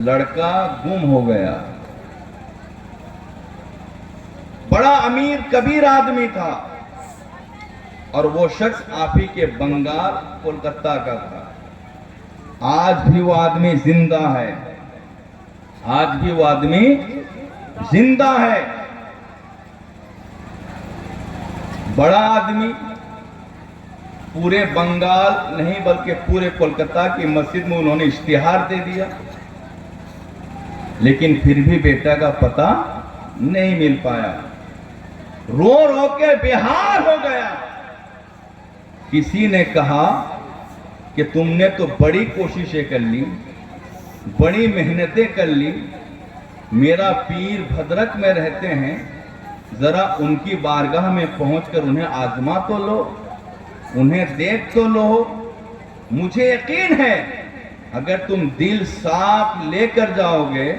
लड़का गुम हो गया। बड़ा अमीर कबीर आदमी था और वो शख्स आप ही के बंगाल कोलकाता का था। आज भी वो आदमी जिंदा है, आज भी वो आदमी जिंदा है। बड़ा आदमी, पूरे बंगाल नहीं बल्कि पूरे कोलकाता की मस्जिद में उन्होंने इश्तिहार दे दिया, लेकिन फिर भी बेटा का पता नहीं मिल पाया। रो रो के बेहाल हो गया। किसी ने कहा कि तुमने तो बड़ी कोशिशें कर ली, बड़ी मेहनतें कर ली, मेरा पीर भद्रक में रहते हैं, जरा उनकी बारगाह में पहुंचकर उन्हें आजमा तो लो, उन्हें देख तो लो। मुझे यकीन है अगर तुम दिल साफ लेकर जाओगे,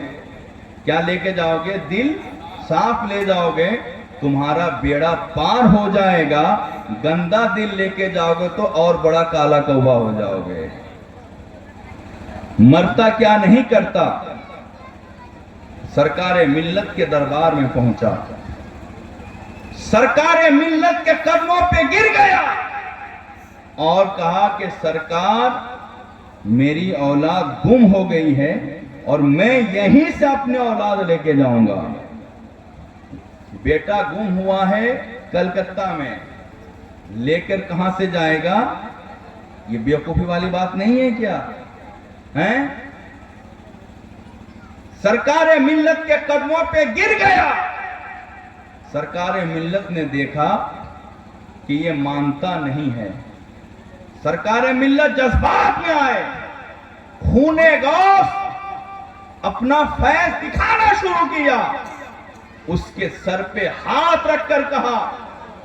क्या लेके जाओगे? दिल साफ ले जाओगे, तुम्हारा बेड़ा पार हो जाएगा। गंदा दिल लेके जाओगे तो और बड़ा काला कौवा हो जाओगे। मरता क्या नहीं करता। सरकारे मिल्लत के दरबार में पहुंचा, सरकारे मिल्लत के कदमों पे गिर गया और कहा कि सरकार, मेरी औलाद गुम हो गई है और मैं यहीं से अपने औलाद लेके जाऊंगा। बेटा गुम हुआ है कलकत्ता में, लेकर कहां से जाएगा? ये बेवकूफी वाली बात नहीं है क्या? हैं? सरकारे मिल्लत के कदमों पे गिर गया। सरकारे मिल्लत ने देखा कि ये मानता नहीं है। सरकारे मिल्लत जज्बात में आए, खूने गौस अपना फैज दिखाना शुरू किया। उसके सर पे हाथ रखकर कहा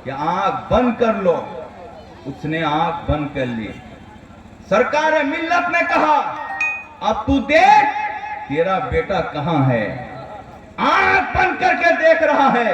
कि आंख बंद कर लो। उसने आंख बंद कर ली। सरकार मिल्लत ने कहा, अब तू देख तेरा बेटा कहां है। आंख बंद करके देख रहा है,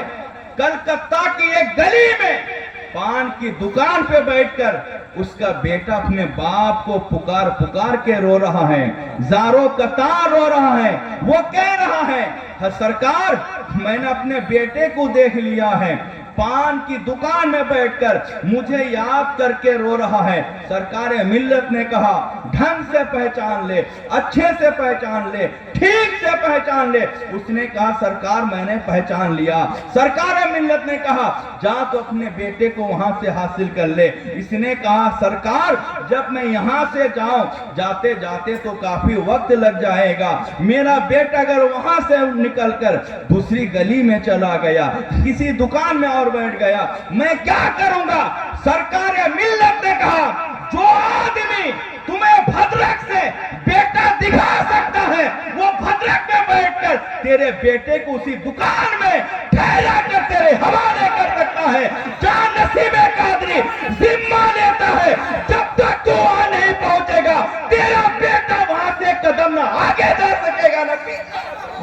कलकत्ता की एक गली में पान की दुकान पे बैठकर उसका बेटा अपने बाप को पुकार पुकार के रो रहा है, जारो कतार रो रहा है। वो कह रहा है, सरकार, मैंने अपने बेटे को देख लिया है, पान की दुकान में बैठकर मुझे याद करके रो रहा है। सरकार मिल्लत ने कहा, ढंग से पहचान ले, अच्छे से पहचान ले, ठीक से पहचान ले। उसने कहा, सरकार मैंने पहचान लिया। सरकार मिल्लत ने कहा, जा तो अपने बेटे को वहां से हासिल कर ले। इसने कहा, सरकार जब मैं यहां से जाऊं, जाते जाते तो काफी वक्त लग जाएगा। मेरा बेटा अगर वहां से निकलकर दूसरी गली में चला गया, किसी दुकान में और बैठ गया, मैं क्या करूंगा? सरकार मिल्लत ने कहा, जो आदमी तुम्हें भद्रक से बेटा दिखा सकता है, वो भद्रक में बैठकर तेरे बेटे को उसी दुकान में ठहरा कर तेरे हवाले कर सकता है। जान नसीबे कादरी जिम्मा लेता है, जब तक तू वहां नहीं पहुंचेगा, तेरा बेटा वहां से कदम ना आगे जा सकेगा। नबी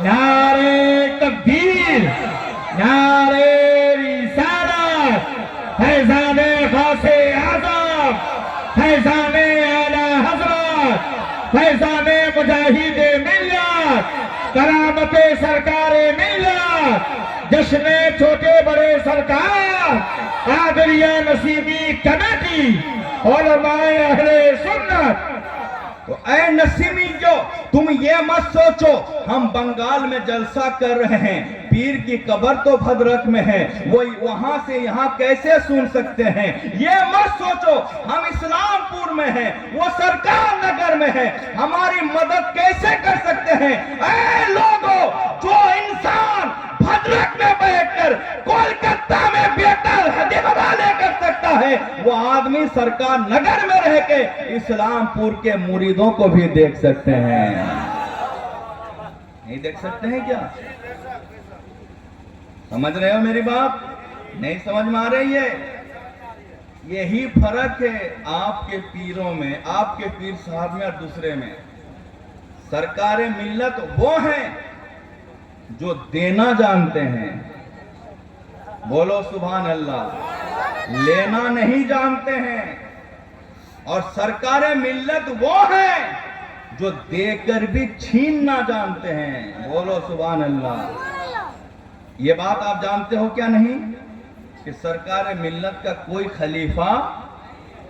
नारे तकबीर, नारे रिसालत, फैज़ाने ग़ौसे आज़म, फैज़ाने आला हज़रत, फैज़ाने मुजाहिदे मिल्लत, करामते सरकारे मिल्लत, जश्ने छोटे बड़े सरकार, आदरिया नसीबी कमेटी, उलमाए अहले सुन्नत। तो ऐ नसीमी, जो तुम ये मत सोचो हम बंगाल में जलसा कर रहे हैं, पीर की कब्र तो भद्रक में है, वो वहां से यहाँ कैसे सुन सकते हैं? ये मत सोचो हम इस्लामपुर में हैं, वो सरकार नगर में है, हमारी मदद कैसे कर सकते हैं? ऐ लोगों, जो इंसान भद्रक में बैठकर कोलकाता में बेटा हवाले कर सकता है, वो आदमी सरकार नगर में रह के इस्लामपुर के मुरीदों को भी देख सकते हैं। नहीं देख सकते हैं क्या? समझ रहे हो मेरी बात? नहीं समझ में आ रही है? यही फर्क है आपके पीरों में, आपके पीर साहब में और दूसरे में। सरकारे मिल्लत वो हैं जो देना जानते हैं, बोलो सुभान अल्लाह, लेना नहीं जानते हैं। और सरकारे मिल्लत वो हैं जो देकर भी छीनना जानते हैं। बोलो सुभान अल्लाह। ये बात आप जानते हो क्या नहीं कि सरकार मिल्लत का कोई खलीफा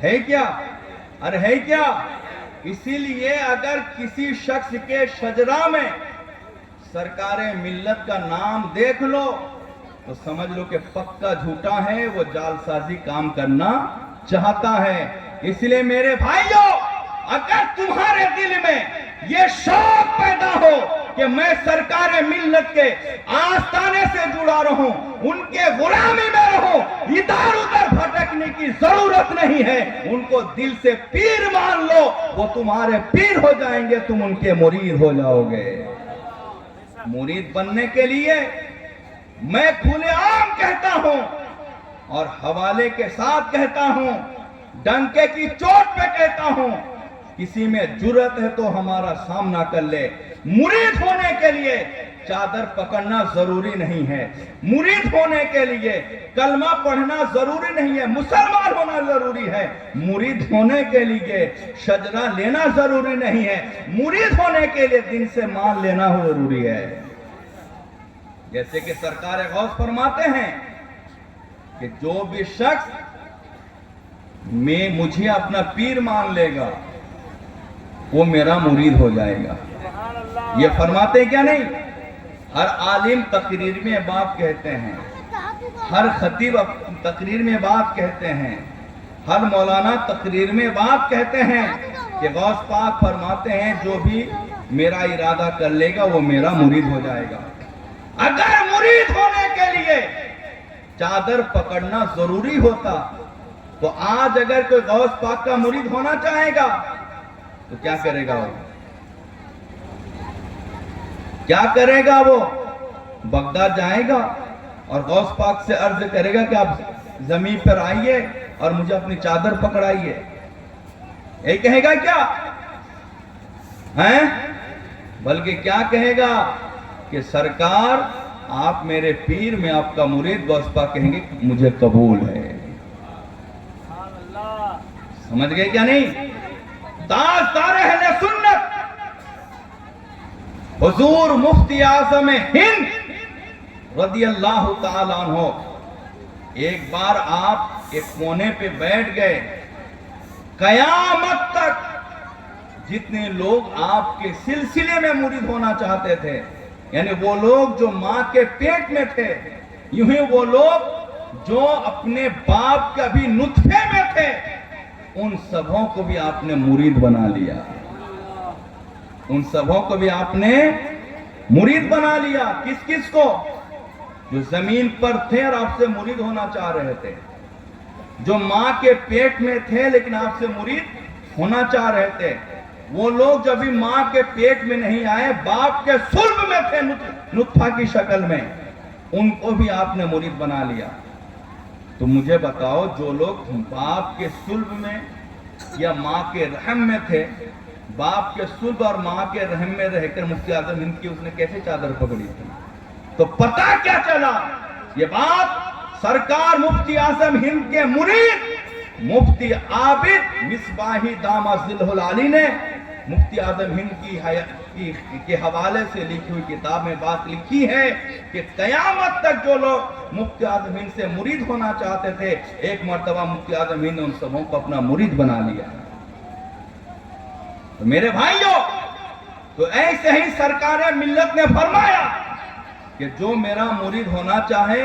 है क्या? अरे है क्या? इसीलिए अगर किसी शख्स के शजरा में सरकार मिल्लत का नाम देख लो तो समझ लो कि पक्का झूठा है, वो जालसाजी काम करना चाहता है। इसलिए मेरे भाइयों, अगर तुम्हारे दिल में ये शौक पैदा हो कि मैं सरकार मिल्लत के आस्थाने से जुड़ा रहूं, उनके गुलामी में रहूं, इधर उधर भटकने की जरूरत नहीं है, उनको दिल से पीर मान लो, वो तुम्हारे पीर हो जाएंगे, तुम उनके मुरीद हो जाओगे। मुरीद बनने के लिए मैं खुलेआम कहता हूं और हवाले के साथ कहता हूं, डंके की चोट पे कहता हूं, किसी में जुर्रत है तो हमारा सामना कर ले। मुरीद होने के लिए चादर पकड़ना जरूरी नहीं है, मुरीद होने के लिए कलमा पढ़ना जरूरी नहीं है, मुसलमान होना जरूरी है, मुरीद होने के लिए शजरा लेना जरूरी नहीं है, मुरीद होने के लिए दिन से मान लेना जरूरी है। जैसे कि सरकार गौस फरमाते हैं कि जो भी शख्स मुझे अपना पीर मान लेगा वो मेरा मुरीद हो जाएगा। ये फरमाते क्या नहीं? हर आलिम तकरीर में बात कहते हैं, हर खतीब तकरीर में बात कहते हैं, हर मौलाना तकरीर में बात कहते हैं कि गौस पाक फरमाते हैं जो भी मेरा इरादा कर लेगा वो मेरा मुरीद हो जाएगा। अगर मुरीद होने के लिए चादर पकड़ना जरूरी होता तो आज अगर कोई गौस पाक का मुरीद होना चाहेगा तो क्या करेगा वो? क्या करेगा वो? बगदाद जाएगा और गौस पाक से अर्ज करेगा कि आप जमीन पर आइए और मुझे अपनी चादर पकड़ाइए। यही कहेगा क्या हैं? बल्कि क्या कहेगा कि सरकार आप मेरे पीर, में आपका मुरीद। गौस पाक कहेंगे मुझे कबूल है। समझ गए क्या नहीं? ताजदार अहले सुन्नत हुजूर मुफ्ती आज़म हिंद रदियल्लाहु ताला अन्हु, एक बार आप एक कोने पे बैठ गए, कयामत तक जितने लोग आपके सिलसिले में मुरीद होना चाहते थे, यानी वो लोग जो मां के पेट में थे, यूं ही वो लोग जो अपने बाप के अभी नुत्फे में थे, उन सबों को भी आपने मुरीद बना लिया। उन सबों को भी आपने मुरीद बना लिया। किस किस को? जो जमीन पर थे और आपसे मुरीद होना चाह रहे थे, जो मां के पेट में थे लेकिन आपसे मुरीद होना चाह रहे थे, वो लोग जब भी मां के पेट में नहीं आए, बाप के सुल्ब में थे नुत्फा की शक्ल में, उनको भी आपने मुरीद बना लिया। तो मुझे बताओ, जो लोग बाप के सुल्ब में या मां के रहम में थे, बाप के सुल्ब और मां के रहम में रहकर मुफ्ती आज़म हिंद की उसने कैसे चादर पकड़ी थी? तो पता क्या चला? ये बात सरकार मुफ्ती आज़म हिंद के मुरीद मुफ्ती आबिद मिसबाही दामाज़िलहुल आली ने मुफ्ती आज़म हिंद के हवाले से लिखी हुई किताब में बात लिखी है कि कयामत तक जो लोग मुफ्ती आज़म हिंद से मुरीद होना चाहते थे, एक मर्तबा मुफ्ती आज़म हिंद ने उन सबों को अपना मुरीद बना लिया। तो मेरे भाइयों, तो ऐसे ही सरकार मिल्लत ने फरमाया कि जो मेरा मुरीद होना चाहे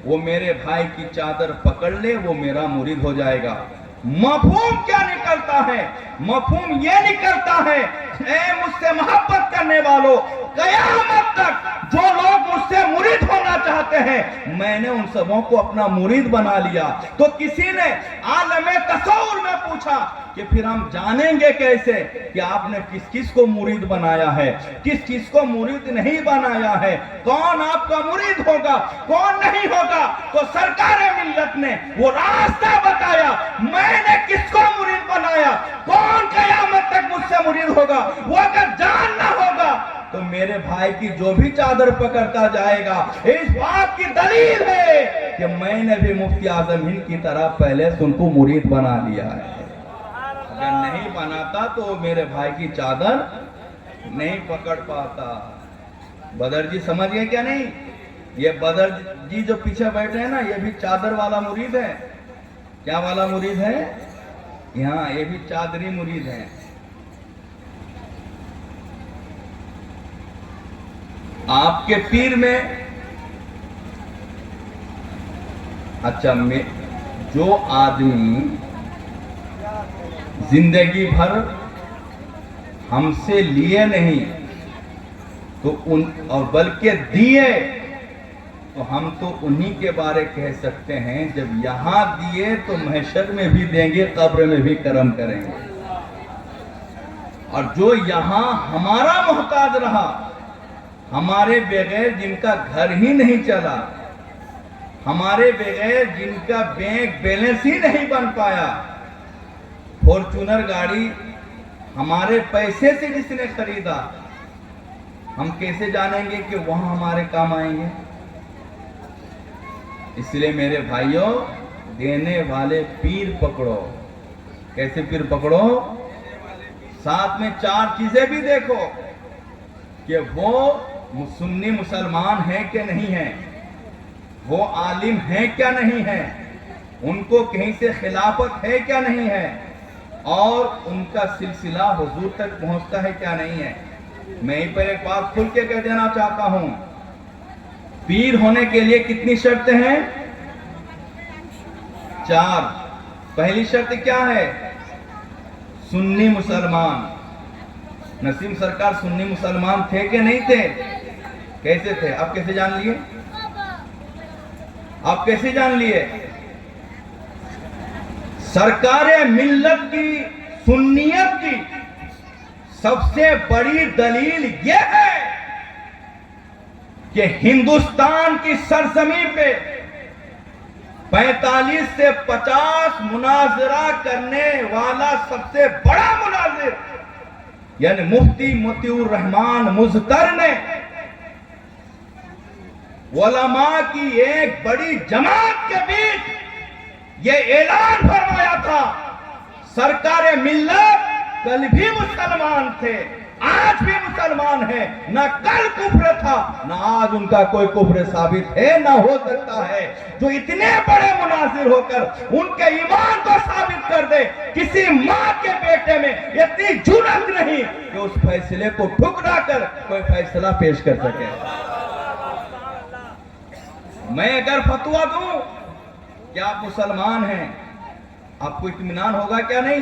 वो मेरे भाई की चादर पकड़ ले, वो मेरा मुरीद हो जाएगा। मफहूम क्या निकलता है? मफहूम ये निकलता है, ऐ मुझसे मोहब्बत करने वालों, कयामत तक जो लोग मुझसे मुरीद होना चाहते हैं, मैंने उन सबों को अपना मुरीद बना लिया। तो किसी ने आलमे तसव्वुर में पूछा कि फिर हम जानेंगे कैसे कि आपने किस किस को मुरीद बनाया है, किस किस को मुरीद नहीं बनाया है, कौन आपका मुरीद होगा, कौन नहीं होगा? तो सरकार मिल्लत ने वो रास्ता बताया, मैंने किसको मुरीद बनाया, कौन कयामत तक मुझसे मुरीद होगा, वो अगर जानना होगा तो मेरे भाई की जो भी चादर पकड़ता जाएगा, इस बात की दलील है कि मैंने भी मुफ्ती आज़म हिंद की तरह पहले से उनको मुरीद बना लिया है। अगर नहीं बनाता तो वो मेरे भाई की चादर नहीं पकड़ पाता। बदर जी समझ गए क्या नहीं? ये बदर जी जो पीछे बैठे हैं ना, ये भी चादर वाला मुरीद है। क्या वाला मुरीद है? यहाँ ये भी चादरी मुरीद है। आपके पीर में अच्छा में जो आदमी जिंदगी भर हमसे लिए नहीं तो उन और बल्कि दिए, तो हम तो उन्हीं के बारे कह सकते हैं जब यहां दिए तो महशर में भी देंगे, कब्र में भी करम करेंगे। और जो यहां हमारा मोहताज रहा, हमारे बगैर जिनका घर ही नहीं चला, हमारे बगैर जिनका बैंक बैलेंस ही नहीं बन पाया, फॉर्च्यूनर गाड़ी हमारे पैसे से जिसने खरीदा, हम कैसे जानेंगे कि वहां हमारे काम आएंगे? इसलिए मेरे भाइयों, देने वाले पीर पकड़ो। कैसे पीर पकड़ो? साथ में 4 चीजें भी देखो कि वो सुन्नी मुसलमान है कि नहीं है, वो आलिम है क्या नहीं है, उनको कहीं से खिलाफत है क्या नहीं है, और उनका सिलसिला हुजूर तक पहुंचता है क्या नहीं है। मैं यहीं पर एक बात खुल के कह देना चाहता हूं, पीर होने के लिए कितनी शर्तें हैं? 4। पहली शर्त क्या है? सुन्नी मुसलमान। नसीम सरकार सुन्नी मुसलमान थे कि नहीं थे? कैसे थे? आप कैसे जान लिए? आप कैसे जान लिए? सरकारे मिल्लत की सुन्नियत की सबसे बड़ी दलील यह है कि हिंदुस्तान की सरजमीं पे 45 से 50 मुनाजरा करने वाला सबसे बड़ा मुनाजिर यानी मुफ्ती मोतिउर रहमान मुज़्तर ने उलमा की एक बड़ी जमात के बीच ये ऐलान फरमाया था, सरकारे मिल्लत कल भी मुसलमान थे, आज भी मुसलमान है, ना कल कुफ्र था, ना आज उनका कोई कुफ्र साबित है, ना हो सकता है। जो इतने बड़े मुनासिर होकर उनके ईमान को साबित कर दे, किसी माँ के बेटे में इतनी जुर्रत नहीं कि उस फैसले को ठुकरा कर कोई फैसला पेश कर सके। मैं अगर फतवा दूं कि आप मुसलमान हैं, आपको इत्मीनान होगा क्या नहीं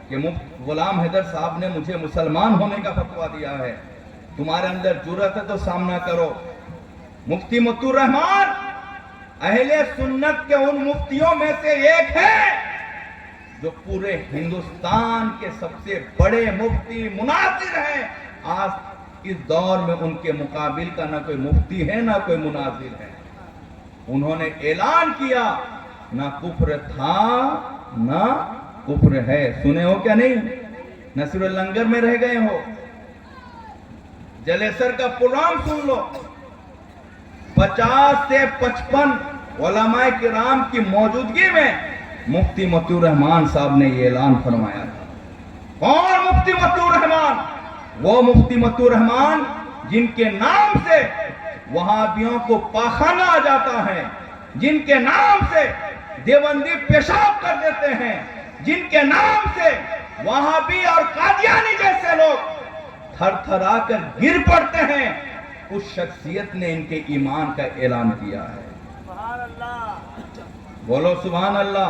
कि गुलाम हैदर साहब ने मुझे मुसलमान होने का फतवा दिया है। तुम्हारे अंदर जुर्रत है तो सामना करो। मुफ्ती मोतिउर रहमान अहले सुन्नत के उन मुफ्तियों में से एक है जो पूरे हिंदुस्तान के सबसे बड़े मुफ्ती मुनाजिर हैं। आज इस दौर में उनके मुकाबिल का ना कोई मुफ्ती है ना कोई मुनाजिर है। उन्होंने ऐलान किया, ना कुफ्र था ना कुफ्र है। सुने हो क्या नहीं? नसीरुल लंगर में रह गए हो, जलेसर का प्रोग्राम सुन लो। 50 से 55 उलमाए किराम की मौजूदगी में मुफ्ती मोतिउर रहमान साहब ने ये ऐलान फरमाया था। कौन मुफ्ती मोतिउर रहमान? वो मुफ्ती मोतिउर रहमान जिनके नाम से वहाबियों को पाखाना आ जाता है, जिनके नाम से देवबंदी पेशाब कर देते हैं, जिनके नाम से वहाबी और कादियानी जैसे लोग थर-थरा कर गिर पड़ते हैं, उस शख्सियत ने इनके ईमान का ऐलान किया है। सुभान अल्लाह, बोलो सुभान अल्लाह।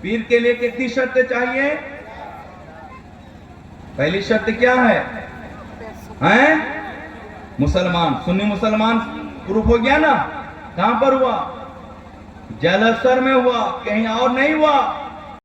पीर के लिए कितनी शर्तें चाहिए? पहली शर्त क्या है? हैं? मुसलमान, सुन्नी मुसलमान प्रूफ हो गया ना? कहां पर हुआ? जलसर में हुआ, कहीं और नहीं हुआ।